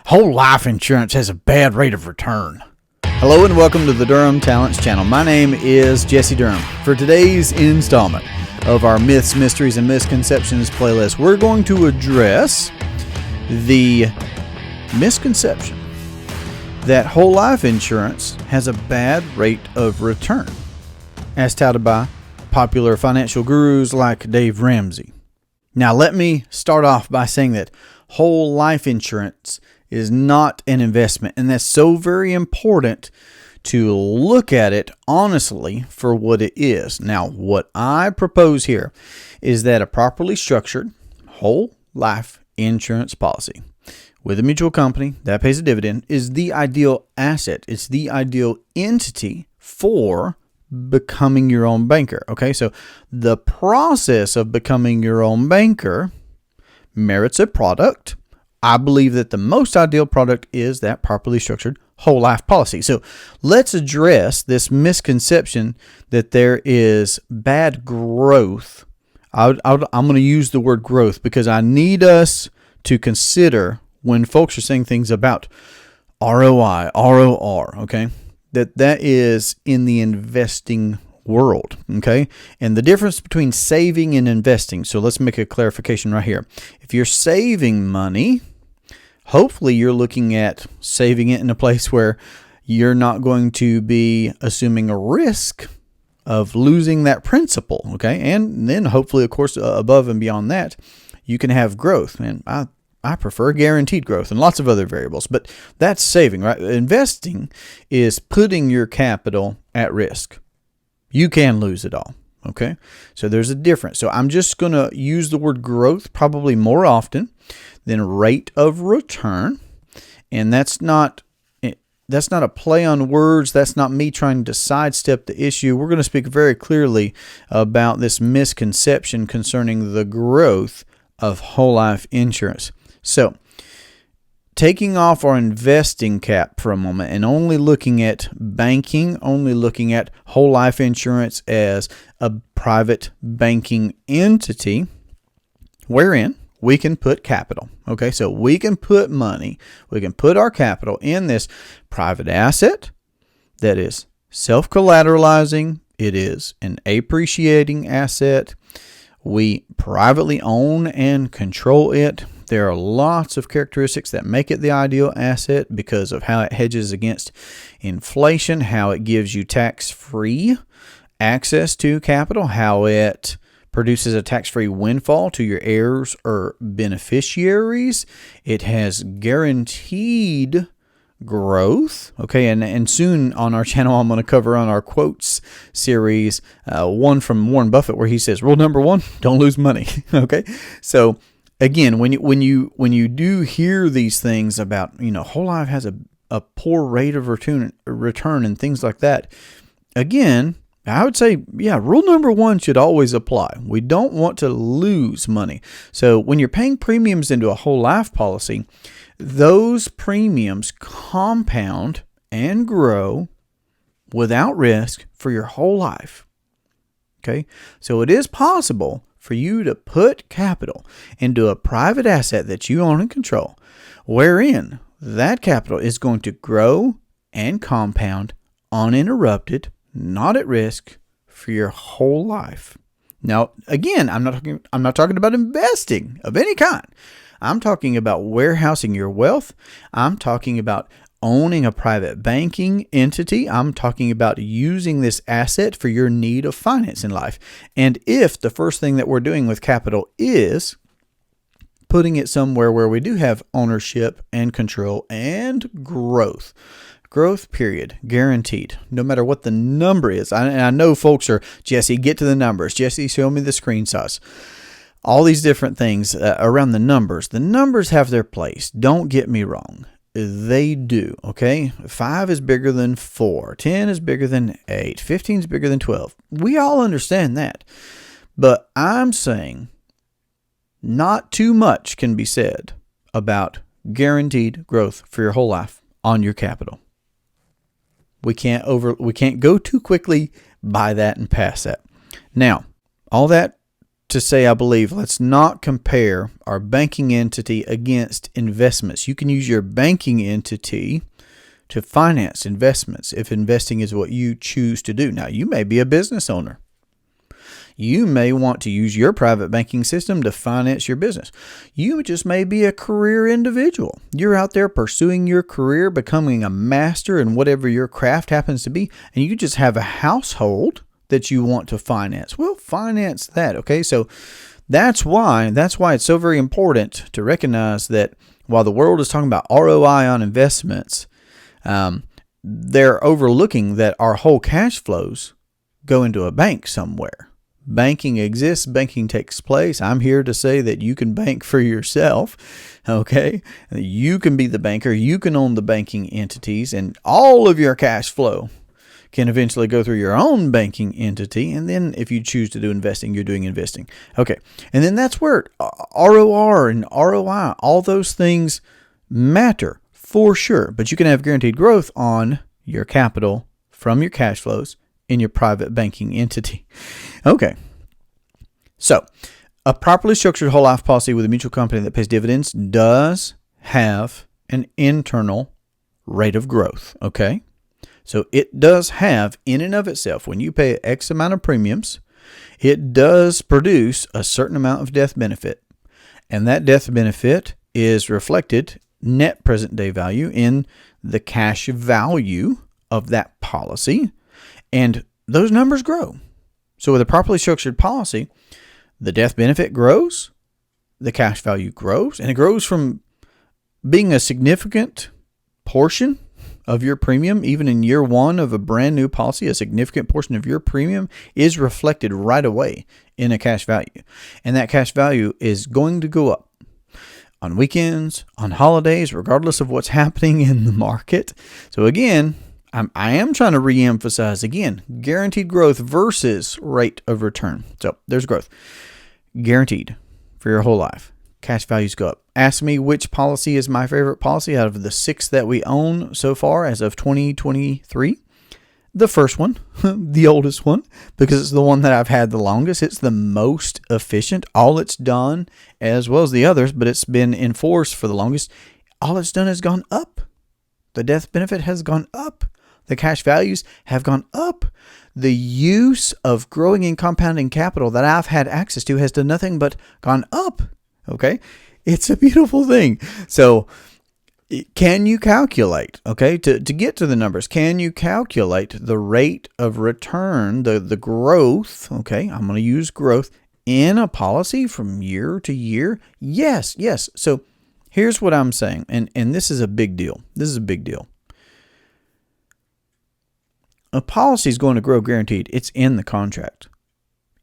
Whole life insurance has a bad rate of return. Hello and welcome to the Durham Talents channel. My name is Jesse Durham. For today's installment of our Myths, Mysteries, and Misconceptions playlist, we're going to address the misconception that whole life insurance has a bad rate of return, as touted by popular financial gurus like Dave Ramsey. Now, let me start off by saying that whole life insurance is not an investment, and that's so very important to look at it honestly for what it is. Now, what I propose here is that a properly structured whole life insurance policy with a mutual company that pays a dividend is the ideal asset. It's the ideal entity for becoming your own banker. Okay, so the process of becoming your own banker merits a product. I believe that the most ideal product is that properly structured whole life policy. So let's address this misconception that there is bad growth. I'm going to use the word growth because I need us to consider when folks are saying things about ROI, ROR, okay, that is in the investing world, okay? And the difference between saving and investing. So let's make a clarification right here. If you're saving money, hopefully you're looking at saving it in a place where you're not going to be assuming a risk of losing that principal, okay? And then hopefully, of course, above and beyond that, you can have growth. And I prefer guaranteed growth and lots of other variables, but that's saving, right? Investing is putting your capital at risk. You can lose it all, okay? So there's a difference. So I'm just going to use the word growth probably more often than rate of return. And that's not a play on words. That's not me trying to sidestep the issue. We're going to speak very clearly about this misconception concerning the growth of whole life insurance. So taking off our investing cap for a moment and only looking at banking, only looking at whole life insurance as a private banking entity wherein we can put capital. Okay, so we can put money, we can put our capital in this private asset that is self-collateralizing. It is an appreciating asset. We privately own and control it. There are lots of characteristics that make it the ideal asset because of how it hedges against inflation, how it gives you tax-free access to capital, how it produces a tax-free windfall to your heirs or beneficiaries. It has guaranteed growth. Okay, and soon on our channel, I'm going to cover on our quotes series one from Warren Buffett where he says, rule number one, don't lose money. Okay, so again, when you do hear these things about, whole life has a poor rate of return and things like that, again, I would say, rule number one should always apply. We don't want to lose money. So when you're paying premiums into a whole life policy, those premiums compound and grow without risk for your whole life. Okay, so it is possible for you to put capital into a private asset that you own and control, wherein that capital is going to grow and compound uninterrupted, not at risk for your whole life. Now, again, I'm not talking about investing of any kind. I'm talking about warehousing your wealth. I'm talking about owning a private banking entity. I'm talking about using this asset for your need of finance in life. And if the first thing that we're doing with capital is putting it somewhere where we do have ownership and control and growth, period, guaranteed, no matter what the number is. I know folks are, Jesse, get to the numbers. Jesse, show me the screenshots. All these different things around the numbers. The numbers have their place. Don't get me wrong. They do, okay? 5 is bigger than 4. 10 is bigger than 8. 15 is bigger than 12. We all understand that. But I'm saying not too much can be said about guaranteed growth for your whole life on your capital. We can't go too quickly by that and pass that. Now, all that to say, I believe, let's not compare our banking entity against investments. You can use your banking entity to finance investments if investing is what you choose to do. Now, you may be a business owner. You may want to use your private banking system to finance your business. You just may be a career individual. You're out there pursuing your career, becoming a master in whatever your craft happens to be, and you just have a household that you want to finance. Well, finance that, okay? So that's why it's so very important to recognize that while the world is talking about ROI on investments, they're overlooking that our whole cash flows go into a bank somewhere. Banking exists. Banking takes place. I'm here to say that you can bank for yourself, okay? You can be the banker. You can own the banking entities, and all of your cash flow can eventually go through your own banking entity. And then if you choose to do investing, you're doing investing. Okay. And then that's where ROR and ROI, all those things matter for sure. But you can have guaranteed growth on your capital from your cash flows in your private banking entity. Okay. So a properly structured whole life policy with a mutual company that pays dividends does have an internal rate of growth. Okay. So it does have, in and of itself, when you pay X amount of premiums, it does produce a certain amount of death benefit. And that death benefit is reflected net present day value in the cash value of that policy. And those numbers grow. So with a properly structured policy, the death benefit grows, the cash value grows, and it grows from being a significant portion of your premium. Even in year one of a brand new policy, a significant portion of your premium is reflected right away in a cash value. And that cash value is going to go up on weekends, on holidays, regardless of what's happening in the market. So again, I am trying to reemphasize again, guaranteed growth versus rate of return. So there's growth. Guaranteed for your whole life. Cash values go up. Ask me which policy is my favorite policy out of the 6 that we own so far as of 2023. The first one, the oldest one, because it's the one that I've had the longest. It's the most efficient. All it's done, as well as the others, but it's been in force for the longest. All it's done has gone up. The death benefit has gone up. The cash values have gone up. The use of growing and compounding capital that I've had access to has done nothing but gone up. Okay? It's a beautiful thing. So can you calculate, okay, to get to the numbers, can you calculate the rate of return, the growth, okay, I'm going to use growth in a policy from year to year? Yes. So here's what I'm saying, and this is a big deal. This is a big deal. A policy is going to grow guaranteed. It's in the contract.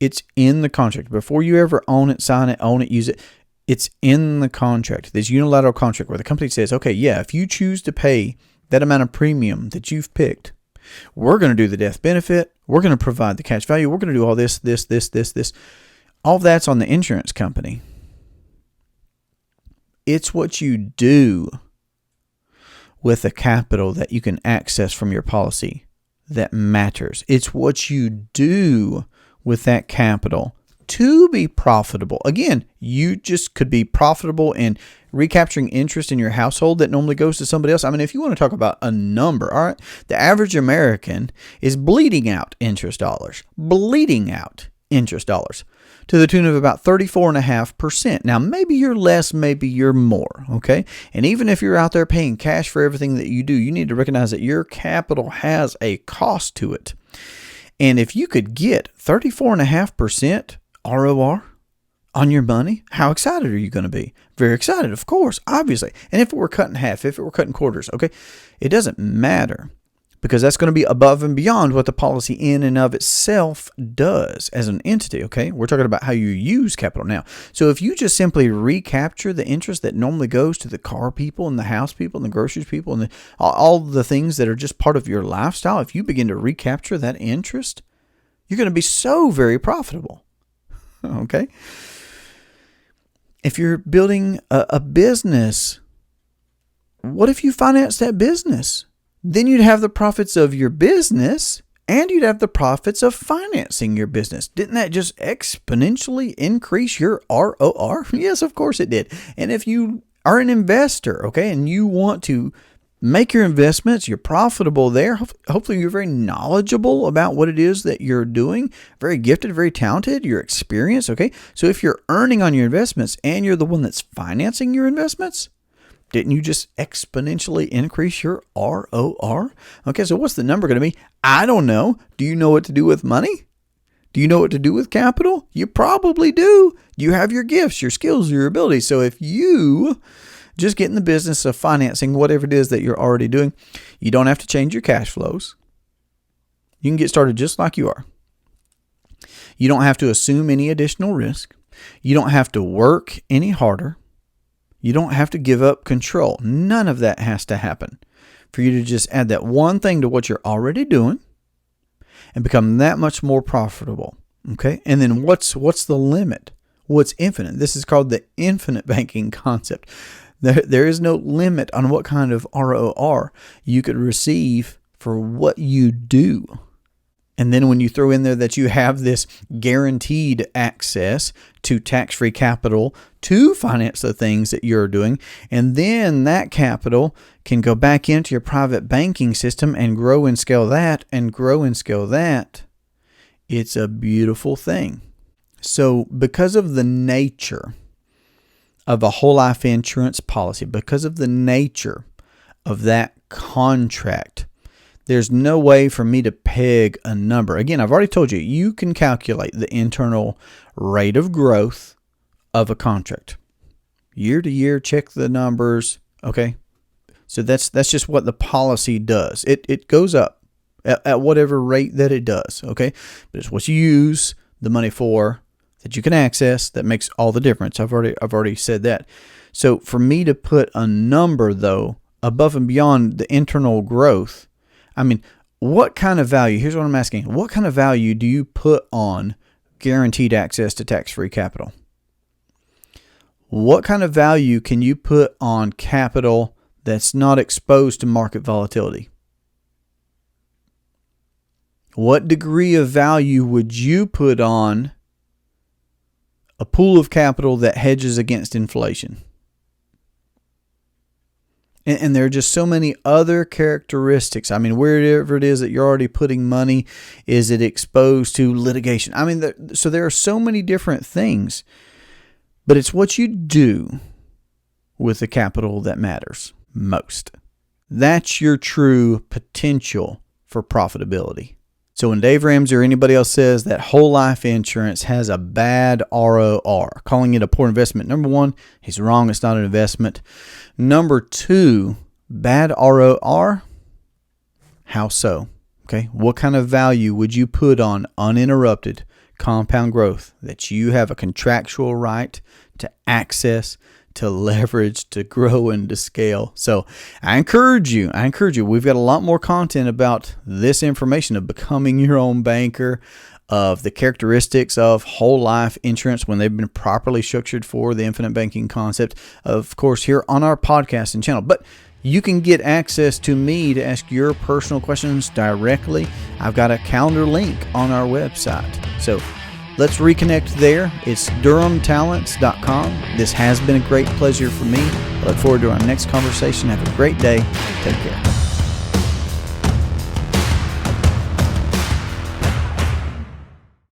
It's in the contract. Before you ever own it, sign it, use it, it's in the contract. This unilateral contract where the company says, okay, yeah, if you choose to pay that amount of premium that you've picked, we're going to do the death benefit. We're going to provide the cash value. We're going to do all this. All that's on the insurance company. It's what you do with the capital that you can access from your policy that matters. It's what you do with that capital to be profitable. Again, you just could be profitable in recapturing interest in your household that normally goes to somebody else. I mean, if you want to talk about a number, all right, the average American is bleeding out interest dollars to the tune of about 34.5%. Now, maybe you're less, maybe you're more, okay? And even if you're out there paying cash for everything that you do, you need to recognize that your capital has a cost to it. And if you could get 34.5% ROR on your money, how excited are you going to be? Very excited, of course, obviously. And if it were cut in half, if it were cut in quarters, okay, it doesn't matter, because that's going to be above and beyond what the policy in and of itself does as an entity, okay? We're talking about how you use capital now. So if you just simply recapture the interest that normally goes to the car people and the house people and the groceries people and all the things that are just part of your lifestyle, if you begin to recapture that interest, you're going to be so very profitable, okay? If you're building a business, what if you finance that business? Then you'd have the profits of your business And you'd have the profits of financing your business. Didn't that just exponentially increase your ROR? Yes, of course it did. And if you are an investor, okay, and you want to make your investments, you're profitable there. Hopefully you're very knowledgeable about what it is that you're doing, very gifted, very talented, you're experienced, okay? So if you're earning on your investments and you're the one that's financing your investments, didn't you just exponentially increase your ROR? Okay, so what's the number going to be? I don't know. Do you know what to do with money? Do you know what to do with capital? You probably do. You have your gifts, your skills, your abilities. So if you just get in the business of financing whatever it is that you're already doing, you don't have to change your cash flows. You can get started just like you are. You don't have to assume any additional risk. You don't have to work any harder. You don't have to give up control. None of that has to happen for you to just add that one thing to what you're already doing and become that much more profitable. Okay. And then what's the limit? What's infinite? This is called the infinite banking concept. There is no limit on what kind of ROR you could receive for what you do. And then when you throw in there that you have this guaranteed access to tax-free capital to finance the things that you're doing, and then that capital can go back into your private banking system and grow and scale that and grow and scale that, it's a beautiful thing. So because of the nature of a whole life insurance policy, because of the nature of that contract, there's no way for me to peg a number. Again, I've already told you, you can calculate the internal rate of growth of a contract. Year to year, check the numbers, okay? So that's just what the policy does. It goes up at whatever rate that it does, okay? But it's what you use the money for that you can access that makes all the difference. I've already said that. So for me to put a number, though, above and beyond the internal growth, I mean, what kind of value, here's what I'm asking, what kind of value do you put on guaranteed access to tax-free capital? What kind of value can you put on capital that's not exposed to market volatility? What degree of value would you put on a pool of capital that hedges against inflation? And there are just so many other characteristics. I mean, wherever it is that you're already putting money, is it exposed to litigation? I mean, so there are so many different things. But it's what you do with the capital that matters most. That's your true potential for profitability. So when Dave Ramsey or anybody else says that whole life insurance has a bad ROR, calling it a poor investment, number one, he's wrong. It's not an investment. Number two, bad ROR. How so? Okay. What kind of value would you put on uninterrupted compound growth that you have a contractual right to access, to leverage, to grow, and to scale? So I encourage you, we've got a lot more content about this information of becoming your own banker, of the characteristics of whole life insurance when they've been properly structured for the infinite banking concept, of course, here on our podcast and channel. But you can get access to me to ask your personal questions directly. I've got a calendar link on our website. So let's reconnect there. It's durhamtalents.com. This has been a great pleasure for me. I look forward to our next conversation. Have a great day. Take care.